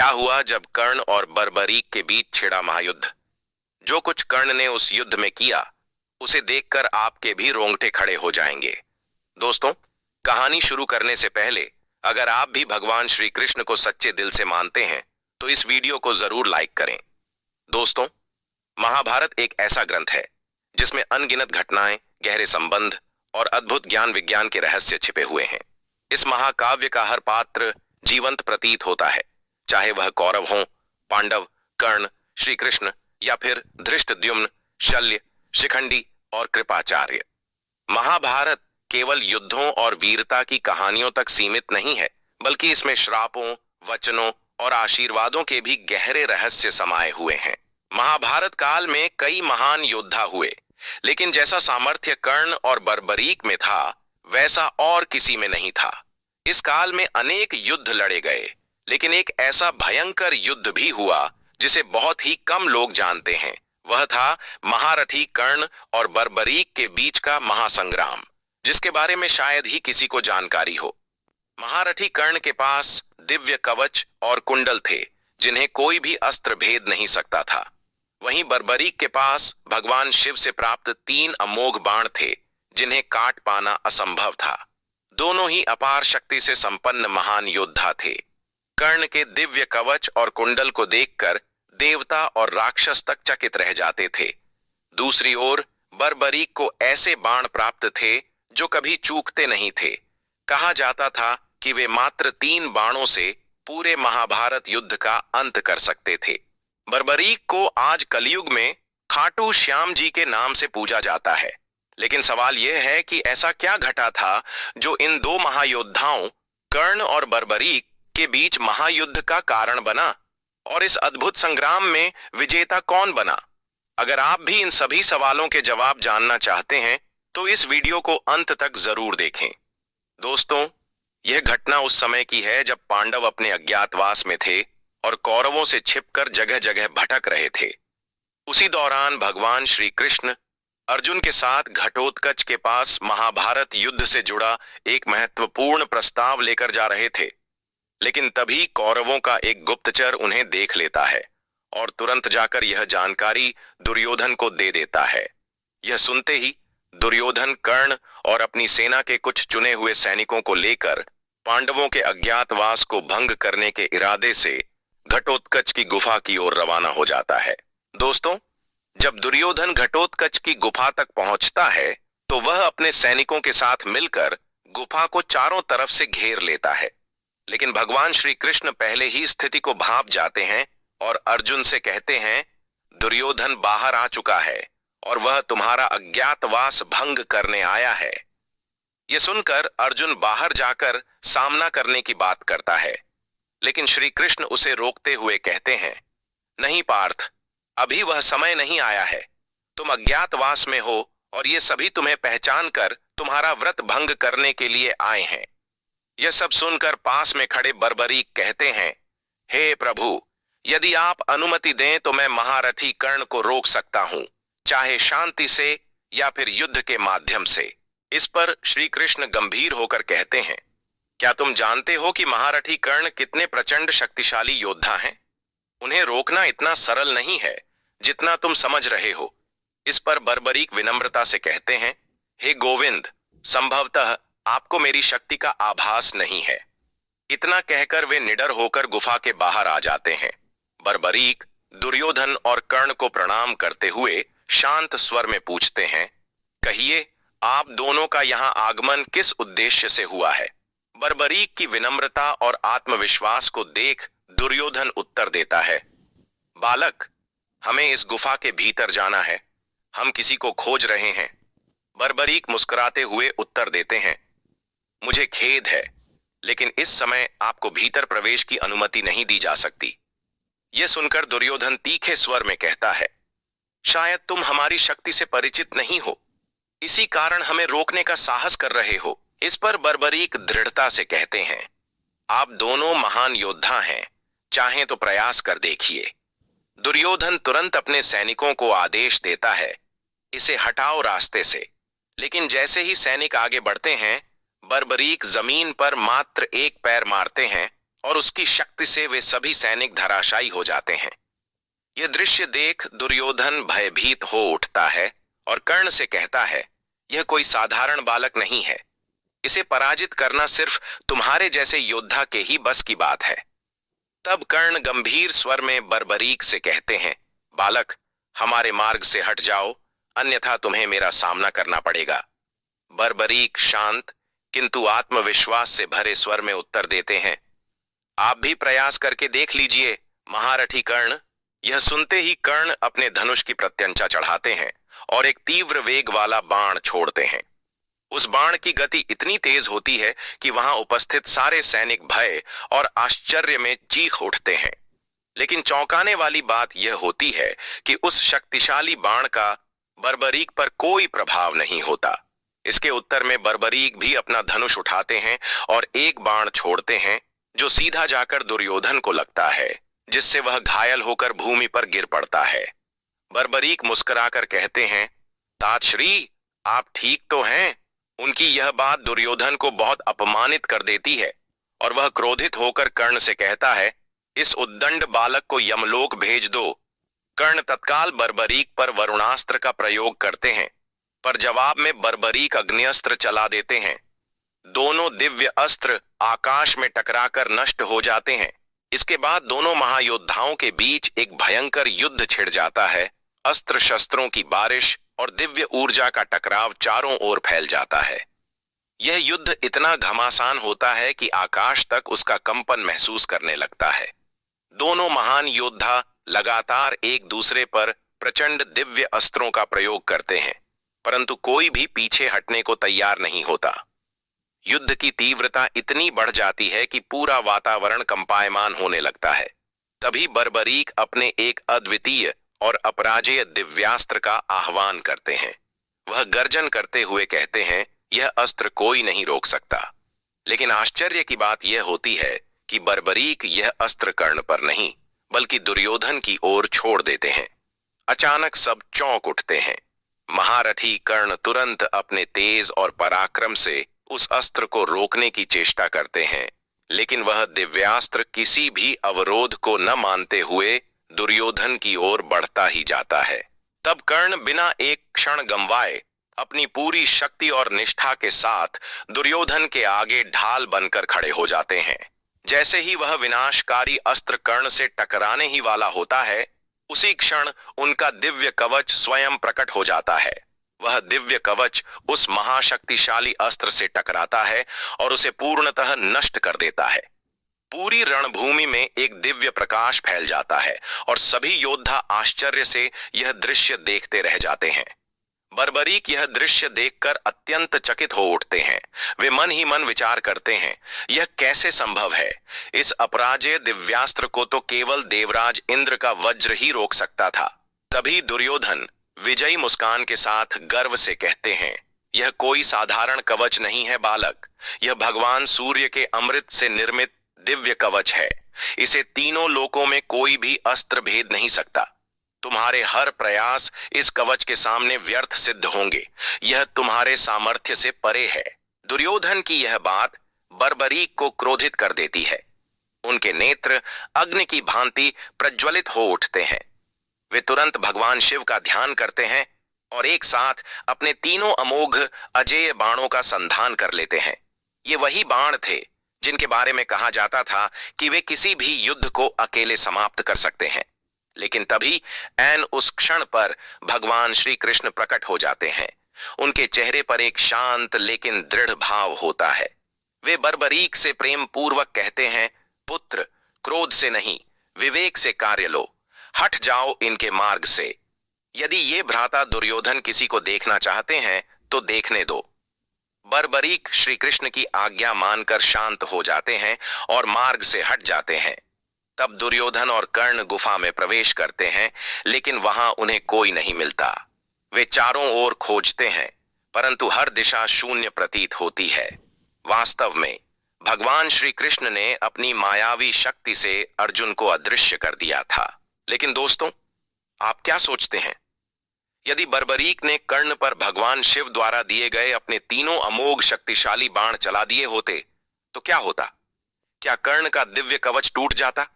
क्या हुआ जब कर्ण और बर्बरीक के बीच छिड़ा महायुद्ध। जो कुछ कर्ण ने उस युद्ध में किया उसे देखकर आपके भी रोंगटे खड़े हो जाएंगे। दोस्तों, कहानी शुरू करने से पहले अगर आप भी भगवान श्री कृष्ण को सच्चे दिल से मानते हैं तो इस वीडियो को जरूर लाइक करें। दोस्तों, महाभारत एक ऐसा ग्रंथ है जिसमें अनगिनत घटनाएं, गहरे संबंध और अद्भुत ज्ञान विज्ञान के रहस्य छिपे हुए हैं। इस महाकाव्य का हर पात्र जीवंत प्रतीत होता है, चाहे वह कौरव हों, पांडव, कर्ण, श्री कृष्ण या फिर धृष्टद्युम्न, शल्य, शिखंडी और कृपाचार्य। महाभारत केवल युद्धों और वीरता की कहानियों तक सीमित नहीं है, बल्कि इसमें श्रापों, वचनों और आशीर्वादों के भी गहरे रहस्य समाये हुए हैं। महाभारत काल में कई महान योद्धा हुए, लेकिन जैसा सामर्थ्य कर्ण और बर्बरीक में था वैसा और किसी में नहीं था। इस काल में अनेक युद्ध लड़े गए, लेकिन एक ऐसा भयंकर युद्ध भी हुआ जिसे बहुत ही कम लोग जानते हैं। वह था महारथी कर्ण और बर्बरीक के बीच का महासंग्राम, जिसके बारे में शायद ही किसी को जानकारी हो। महारथी कर्ण के पास दिव्य कवच और कुंडल थे जिन्हें कोई भी अस्त्र भेद नहीं सकता था। वहीं बर्बरीक के पास भगवान शिव से प्राप्त 3 अमोघ बाण थे जिन्हें काट पाना असंभव था। दोनों ही अपार शक्ति से संपन्न महान योद्धा थे। कर्ण के दिव्य कवच और कुंडल को देखकर देवता और राक्षस तक चकित रह जाते थे। दूसरी ओर बर्बरीक को ऐसे बाण प्राप्त थे जो कभी चूकते नहीं थे। कहा जाता था कि वे मात्र 3 बाणों से पूरे महाभारत युद्ध का अंत कर सकते थे। बर्बरीक को आज कलयुग में खाटू श्याम जी के नाम से पूजा जाता है, लेकिन सवाल यह है कि ऐसा क्या घटा था जो इन 2 महायोद्धाओं कर्ण और बर्बरीक के बीच महायुद्ध का कारण बना, और इस अद्भुत संग्राम में विजेता कौन बना? अगर आप भी इन सभी सवालों के जवाब जानना चाहते हैं तो इस वीडियो को अंत तक जरूर देखें। दोस्तों, यह घटना उस समय की है जब पांडव अपने अज्ञातवास में थे और कौरवों से छिपकर जगह जगह भटक रहे थे। उसी दौरान भगवान श्री कृष्ण अर्जुन के साथ घटोत्कच के पास महाभारत युद्ध से जुड़ा एक महत्वपूर्ण प्रस्ताव लेकर जा रहे थे, लेकिन तभी कौरवों का एक गुप्तचर उन्हें देख लेता है और तुरंत जाकर यह जानकारी दुर्योधन को दे देता है। यह सुनते ही दुर्योधन कर्ण और अपनी सेना के कुछ चुने हुए सैनिकों को लेकर पांडवों के अज्ञातवास को भंग करने के इरादे से घटोत्कच की गुफा की ओर रवाना हो जाता है। दोस्तों, जब दुर्योधन घटोत्कच की गुफा तक पहुंचता है तो वह अपने सैनिकों के साथ मिलकर गुफा को चारों तरफ से घेर लेता है, लेकिन भगवान श्री कृष्ण पहले ही स्थिति को भांप जाते हैं और अर्जुन से कहते हैं, दुर्योधन बाहर आ चुका है और वह तुम्हारा अज्ञातवास भंग करने आया है। यह सुनकर अर्जुन बाहर जाकर सामना करने की बात करता है, लेकिन श्री कृष्ण उसे रोकते हुए कहते हैं, नहीं पार्थ, अभी वह समय नहीं आया है। तुम अज्ञातवास में हो और ये सभी तुम्हें पहचान कर तुम्हारा व्रत भंग करने के लिए आए हैं। यह सब सुनकर पास में खड़े बर्बरीक कहते हैं, हे प्रभु, यदि आप अनुमति दें तो मैं महारथी कर्ण को रोक सकता हूं, चाहे शांति से या फिर युद्ध के माध्यम से। इस पर श्री कृष्ण गंभीर होकर कहते हैं, क्या तुम जानते हो कि महारथी कर्ण कितने प्रचंड शक्तिशाली योद्धा हैं? उन्हें रोकना इतना सरल नहीं है जितना तुम समझ रहे हो। इस पर बर्बरीक विनम्रता से कहते हैं, हे गोविंद, संभवतः आपको मेरी शक्ति का आभास नहीं है। इतना कहकर वे निडर होकर गुफा के बाहर आ जाते हैं। बर्बरीक दुर्योधन और कर्ण को प्रणाम करते हुए शांत स्वर में पूछते हैं, कहिए, आप दोनों का यहां आगमन किस उद्देश्य से हुआ है? बर्बरीक की विनम्रता और आत्मविश्वास को देख दुर्योधन उत्तर देता है, बालक, हमें इस गुफा के भीतर जाना है, हम किसी को खोज रहे हैं। बर्बरीक मुस्कुराते हुए उत्तर देते हैं, मुझे खेद है, लेकिन इस समय आपको भीतर प्रवेश की अनुमति नहीं दी जा सकती। यह सुनकर दुर्योधन तीखे स्वर में कहता है, शायद तुम हमारी शक्ति से परिचित नहीं हो, इसी कारण हमें रोकने का साहस कर रहे हो। इस पर बर्बरीक दृढ़ता से कहते हैं, आप दोनों महान योद्धा हैं, चाहें तो प्रयास कर देखिए। दुर्योधन तुरंत अपने सैनिकों को आदेश देता है, इसे हटाओ रास्ते से, लेकिन जैसे ही सैनिक आगे बढ़ते हैं बर्बरीक जमीन पर मात्र एक पैर मारते हैं और उसकी शक्ति से वे सभी सैनिक धराशायी हो जाते हैं। यह दृश्य देख दुर्योधन भयभीत हो उठता है और कर्ण से कहता है, यह कोई साधारण बालक नहीं है। इसे पराजित करना सिर्फ तुम्हारे जैसे योद्धा के ही बस की बात है। तब कर्ण गंभीर स्वर में बर्बरीक से कहते हैं, बालक, हमारे मार्ग से हट जाओ, अन्यथा तुम्हें मेरा सामना करना पड़ेगा। बर्बरीक शांत किंतु आत्मविश्वास से भरे स्वर में उत्तर देते हैं, आप भी प्रयास करके देख लीजिए महारथी कर्ण। यह सुनते ही कर्ण अपने धनुष की प्रत्यंचा चढ़ाते हैं और एक तीव्र वेग वाला बाण छोड़ते हैं। उस बाण की गति इतनी तेज होती है कि वहां उपस्थित सारे सैनिक भय और आश्चर्य में चीख उठते हैं। लेकिन चौंकाने वाली बात यह होती है कि उस शक्तिशाली बाण का बर्बरीक पर कोई प्रभाव नहीं होता। इसके उत्तर में बर्बरीक भी अपना धनुष उठाते हैं और एक बाण छोड़ते हैं जो सीधा जाकर दुर्योधन को लगता है, जिससे वह घायल होकर भूमि पर गिर पड़ता है। बर्बरीक मुस्कुराकर कहते हैं, तात श्री, आप ठीक तो हैं? उनकी यह बात दुर्योधन को बहुत अपमानित कर देती है और वह क्रोधित होकर कर्ण से कहता है, इस उद्दंड बालक को यमलोक भेज दो। कर्ण तत्काल बर्बरीक पर वरुणास्त्र का प्रयोग करते हैं, पर जवाब में बर्बरीक अग्न्यस्त्र चला देते हैं। दोनों दिव्य अस्त्र आकाश में टकराकर नष्ट हो जाते हैं। इसके बाद दोनों महायोद्धाओं के बीच एक भयंकर युद्ध छिड़ जाता है। अस्त्र शस्त्रों की बारिश और दिव्य ऊर्जा का टकराव चारों ओर फैल जाता है। यह युद्ध इतना घमासान होता है कि आकाश तक उसका कंपन महसूस करने लगता है। दोनों महान योद्धा लगातार एक दूसरे पर प्रचंड दिव्य अस्त्रों का प्रयोग करते हैं, परंतु कोई भी पीछे हटने को तैयार नहीं होता। युद्ध की तीव्रता इतनी बढ़ जाती है कि पूरा वातावरण कंपायमान होने लगता है। तभी बर्बरीक अपने एक अद्वितीय और अपराजेय दिव्यास्त्र का आह्वान करते हैं। वह गर्जन करते हुए कहते हैं, यह अस्त्र कोई नहीं रोक सकता। लेकिन आश्चर्य की बात यह होती है कि बर्बरीक यह अस्त्र कर्ण पर नहीं बल्कि दुर्योधन की ओर छोड़ देते हैं। अचानक सब चौंक उठते हैं। महारथी कर्ण तुरंत अपने तेज और पराक्रम से उस अस्त्र को रोकने की चेष्टा करते हैं, लेकिन वह दिव्यास्त्र किसी भी अवरोध को न मानते हुए दुर्योधन की ओर बढ़ता ही जाता है। तब कर्ण बिना एक क्षण गंवाए अपनी पूरी शक्ति और निष्ठा के साथ दुर्योधन के आगे ढाल बनकर खड़े हो जाते हैं। जैसे ही वह विनाशकारी अस्त्र कर्ण से टकराने ही वाला होता है, उसी क्षण उनका दिव्य कवच स्वयं प्रकट हो जाता है। वह दिव्य कवच उस महाशक्तिशाली अस्त्र से टकराता है और उसे पूर्णतः नष्ट कर देता है। पूरी रणभूमि में एक दिव्य प्रकाश फैल जाता है और सभी योद्धा आश्चर्य से यह दृश्य देखते रह जाते हैं। बर्बरीक यह दृश्य देखकर अत्यंत चकित हो उठते हैं। वे मन ही मन विचार करते हैं, यह कैसे संभव है? इस अपराजेय दिव्यास्त्र को तो केवल देवराज इंद्र का वज्र ही रोक सकता था। तभी दुर्योधन विजयी मुस्कान के साथ गर्व से कहते हैं, यह कोई साधारण कवच नहीं है बालक, यह भगवान सूर्य के अमृत से निर्मित दिव्य कवच है। इसे तीनों लोकों में कोई भी अस्त्र भेद नहीं सकता। तुम्हारे हर प्रयास इस कवच के सामने व्यर्थ सिद्ध होंगे। यह तुम्हारे सामर्थ्य से परे है। दुर्योधन की यह बात बर्बरीक को क्रोधित कर देती है। उनके नेत्र अग्नि की भांति प्रज्वलित हो उठते हैं। वे तुरंत भगवान शिव का ध्यान करते हैं और एक साथ अपने तीनों अमोघ अजेय बाणों का संधान कर लेते हैं। ये वही बाण थे जिनके बारे में कहा जाता था कि वे किसी भी युद्ध को अकेले समाप्त कर सकते हैं। लेकिन तभी ऐन उस क्षण पर भगवान श्री कृष्ण प्रकट हो जाते हैं। उनके चेहरे पर एक शांत लेकिन दृढ़ भाव होता है। वे बर्बरीक से प्रेम पूर्वक कहते हैं, पुत्र, क्रोध से नहीं, विवेक से कार्य लो। हट जाओ इनके मार्ग से। यदि ये भ्राता दुर्योधन किसी को देखना चाहते हैं तो देखने दो। बर्बरीक श्री कृष्ण की आज्ञा मानकर शांत हो जाते हैं और मार्ग से हट जाते हैं। तब दुर्योधन और कर्ण गुफा में प्रवेश करते हैं, लेकिन वहां उन्हें कोई नहीं मिलता। वे चारों ओर खोजते हैं, परंतु हर दिशा शून्य प्रतीत होती है। वास्तव में भगवान श्री कृष्ण ने अपनी मायावी शक्ति से अर्जुन को अदृश्य कर दिया था। लेकिन दोस्तों, आप क्या सोचते हैं? यदि बर्बरीक ने कर्ण पर भगवान शिव द्वारा दिए गए अपने तीनों अमोघ शक्तिशाली बाण चला दिए होते तो क्या होता? क्या कर्ण का दिव्य कवच टूट जाता?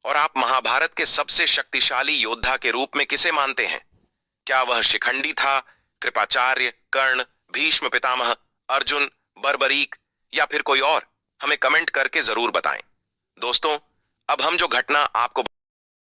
और आप महाभारत के सबसे शक्तिशाली योद्धा के रूप में किसे मानते हैं? क्या वह शिखंडी था, कृपाचार्य, कर्ण, भीष्म पितामह, अर्जुन, बर्बरीक या फिर कोई और? हमें कमेंट करके जरूर बताएं। दोस्तों, अब हम जो घटना आपको